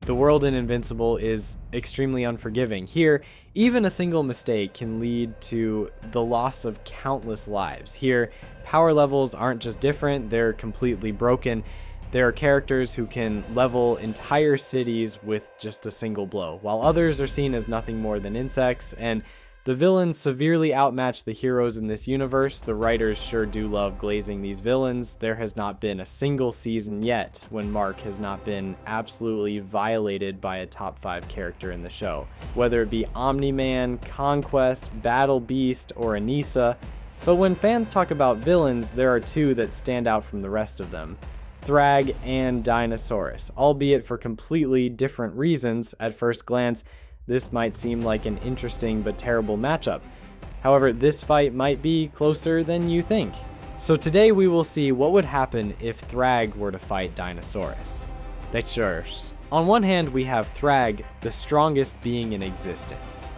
The world in Invincible is extremely unforgiving. Here, even a single mistake can lead to the loss of countless lives. Here, power levels aren't just different, they're completely broken. There are characters who can level entire cities with just a single blow, while others are seen as nothing more than insects, and the villains severely outmatch the heroes in this universe. The writers sure do love glazing these villains. There has not been a single season yet when Mark has not been absolutely violated by a top 5 character in the show, whether it be Omni-Man, Conquest, Battle Beast, or Anissa. But when fans talk about villains, there are 2 that stand out from the rest of them: Thragg and Dinosaurus, albeit for completely different reasons. At first glance, this might seem like an interesting but terrible matchup. However, this fight might be closer than you think. So today we will see what would happen if Thragg were to fight Dinosaurus. Lectures. On one hand, we have Thragg, the strongest being in existence.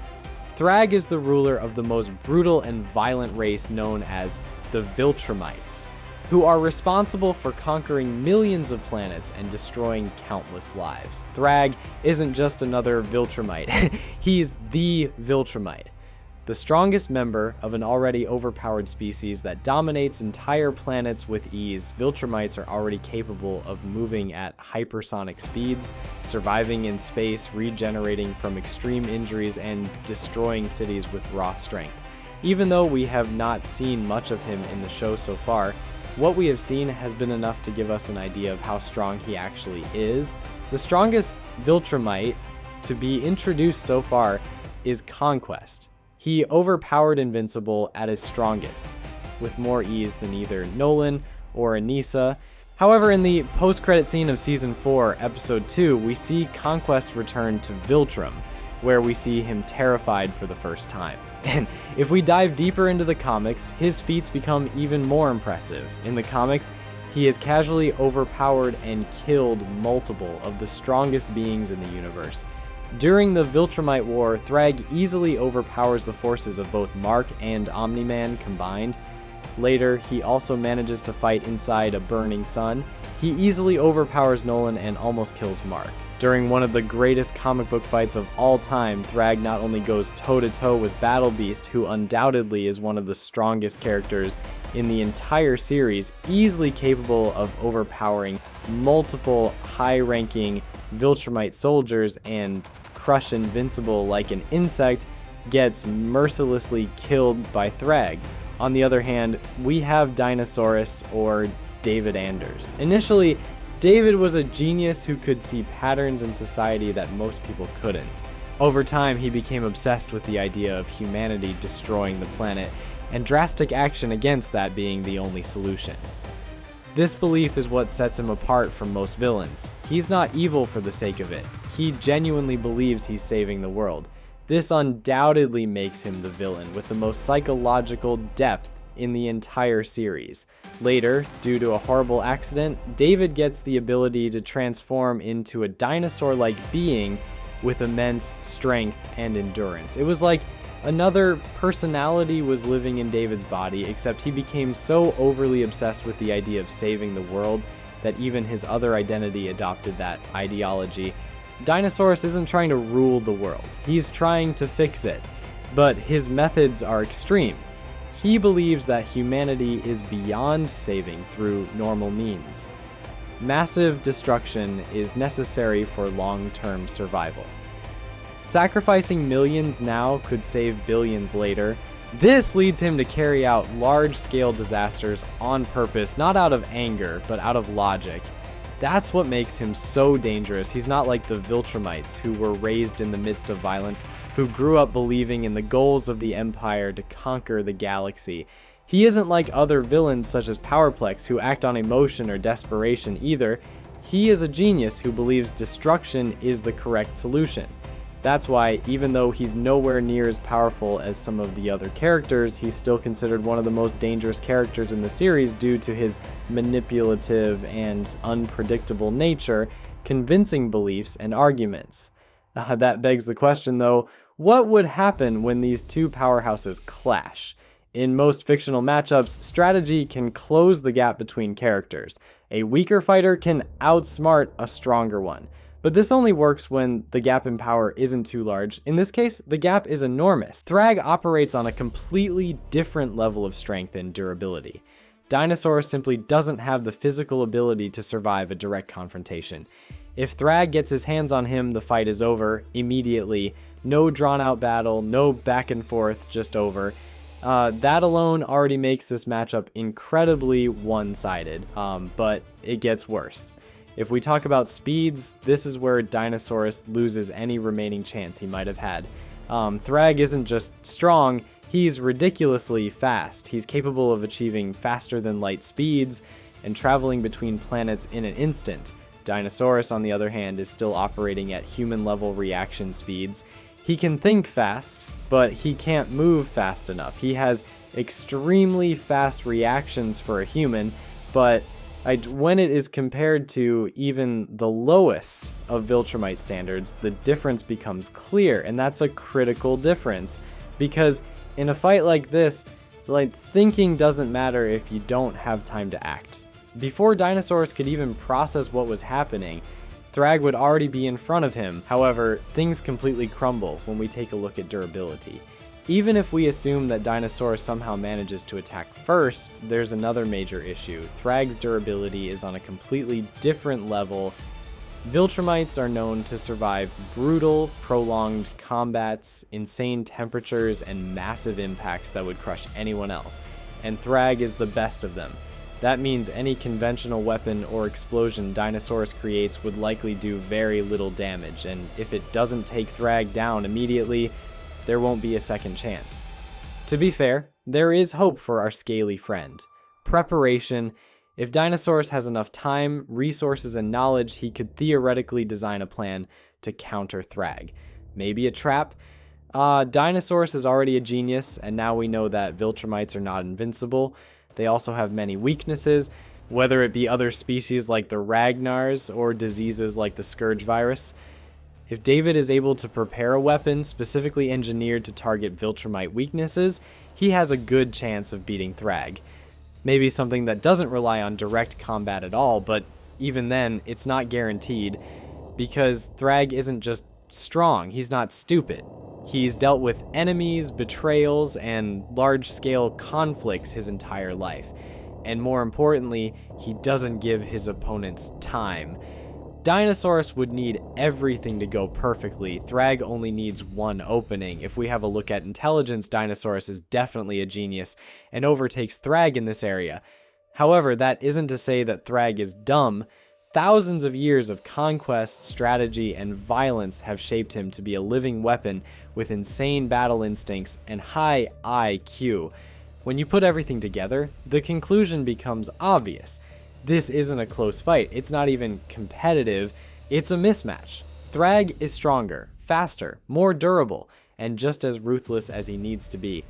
Thragg is the ruler of the most brutal and violent race known as the Viltrumites, who are responsible for conquering millions of planets and destroying countless lives. Thragg isn't just another Viltrumite, he's the Viltrumite, the strongest member of an already overpowered species that dominates entire planets with ease. Viltrumites are already capable of moving at hypersonic speeds, surviving in space, regenerating from extreme injuries, and destroying cities with raw strength. Even though we have not seen much of him in the show so far, what we have seen has been enough to give us an idea of how strong he actually is. The strongest Viltrumite to be introduced so far is Conquest. He overpowered Invincible at his strongest, with more ease than either Nolan or Anissa. However, in the post-credit scene of Season 4, Episode 2, we see Conquest return to Viltrum, where we see him terrified for the first time. And if we dive deeper into the comics, his feats become even more impressive. In the comics, he has casually overpowered and killed multiple of the strongest beings in the universe. During the Viltrumite War, Thragg easily overpowers the forces of both Mark and Omni-Man combined. Later, he also manages to fight inside a burning sun. He easily overpowers Nolan and almost kills Mark. During one of the greatest comic book fights of all time, Thragg not only goes toe-to-toe with Battle Beast, who undoubtedly is one of the strongest characters in the entire series, easily capable of overpowering multiple high-ranking Viltrumite soldiers, and crush Invincible like an insect, gets mercilessly killed by Thragg. On the other hand, we have Dinosaurus, or David Anders. Initially, David was a genius who could see patterns in society that most people couldn't. Over time, he became obsessed with the idea of humanity destroying the planet, and drastic action against that being the only solution. This belief is what sets him apart from most villains. He's not evil for the sake of it. He genuinely believes he's saving the world. This undoubtedly makes him the villain with the most psychological depth in the entire series. Later, due to a horrible accident, David gets the ability to transform into a dinosaur-like being with immense strength and endurance. It was like another personality was living in David's body, except he became so overly obsessed with the idea of saving the world that even his other identity adopted that ideology. Dinosaurus isn't trying to rule the world. He's trying to fix it, but his methods are extreme. He believes that humanity is beyond saving through normal means. Massive destruction is necessary for long-term survival. Sacrificing millions now could save billions later. This leads him to carry out large-scale disasters on purpose, not out of anger, but out of logic. That's what makes him so dangerous. He's not like the Viltrumites, who were raised in the midst of violence, who grew up believing in the goals of the Empire to conquer the galaxy. He isn't like other villains such as Powerplex, who act on emotion or desperation either. He is a genius who believes destruction is the correct solution. That's why, even though he's nowhere near as powerful as some of the other characters, he's still considered one of the most dangerous characters in the series due to his manipulative and unpredictable nature, convincing beliefs and arguments. That begs the question though, what would happen when these two powerhouses clash? In most fictional matchups, strategy can close the gap between characters. A weaker fighter can outsmart a stronger one. But this only works when the gap in power isn't too large. In this case, the gap is enormous. Thragg operates on a completely different level of strength and durability. Dinosaurus simply doesn't have the physical ability to survive a direct confrontation. If Thragg gets his hands on him, the fight is over immediately. No drawn out battle, no back and forth, just over. That alone already makes this matchup incredibly one-sided, but it gets worse. If we talk about speeds, this is where Dinosaurus loses any remaining chance he might have had. Thragg isn't just strong, he's ridiculously fast. He's capable of achieving faster than light speeds and traveling between planets in an instant. Dinosaurus, on the other hand, is still operating at human-level reaction speeds. He can think fast, but he can't move fast enough. He has extremely fast reactions for a human, but when it is compared to even the lowest of Viltrumite standards, the difference becomes clear, and that's a critical difference. Because in a fight like this, thinking doesn't matter if you don't have time to act. Before Dinosaurus could even process what was happening, Thragg would already be in front of him. However, things completely crumble when we take a look at durability. Even if we assume that Dinosaurus somehow manages to attack first, there's another major issue. Thragg's durability is on a completely different level. Viltrumites are known to survive brutal, prolonged combats, insane temperatures, and massive impacts that would crush anyone else, and Thragg is the best of them. That means any conventional weapon or explosion Dinosaurus creates would likely do very little damage, and if it doesn't take Thragg down immediately, there won't be a second chance. To be fair, there is hope for our scaly friend. Preparation. If Dinosaurus has enough time, resources, and knowledge, he could theoretically design a plan to counter Thragg. Maybe a trap? Dinosaurus is already a genius, and now we know that Viltrumites are not invincible. They also have many weaknesses, whether it be other species like the Ragnars or diseases like the Scourge virus. If David is able to prepare a weapon specifically engineered to target Viltrumite weaknesses, he has a good chance of beating Thragg. Maybe something that doesn't rely on direct combat at all, but even then, it's not guaranteed, because Thragg isn't just strong, he's not stupid. He's dealt with enemies, betrayals, and large-scale conflicts his entire life. And more importantly, he doesn't give his opponents time. Dinosaurus would need everything to go perfectly. Thragg only needs one opening. If we have a look at intelligence, Dinosaurus is definitely a genius and overtakes Thragg in this area. However, that isn't to say that Thragg is dumb. Thousands of years of conquest, strategy, and violence have shaped him to be a living weapon with insane battle instincts and high IQ. When you put everything together, the conclusion becomes obvious. This isn't a close fight. It's not even competitive. It's a mismatch. Thragg is stronger, faster, more durable, and just as ruthless as he needs to be.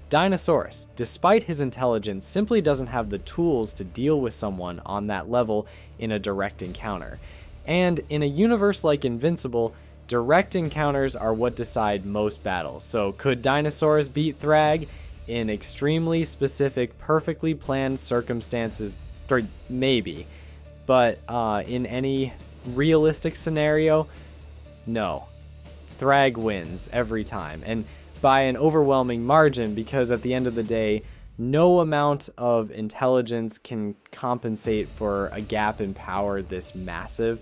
Dinosaurus, despite his intelligence, simply doesn't have the tools to deal with someone on that level in a direct encounter. And in a universe like Invincible, direct encounters are what decide most battles. So could Dinosaurus beat Thragg? In extremely specific, perfectly planned circumstances, maybe. But in any realistic scenario, no. Thragg wins every time, and by an overwhelming margin, because at the end of the day, no amount of intelligence can compensate for a gap in power this massive.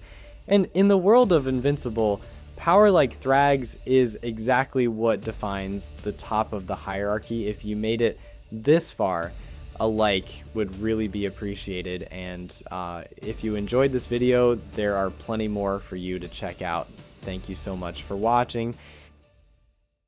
And in the world of Invincible, power like Thragg's is exactly what defines the top of the hierarchy. If you made it this far, a like would really be appreciated. And if you enjoyed this video, there are plenty more for you to check out. Thank you so much for watching.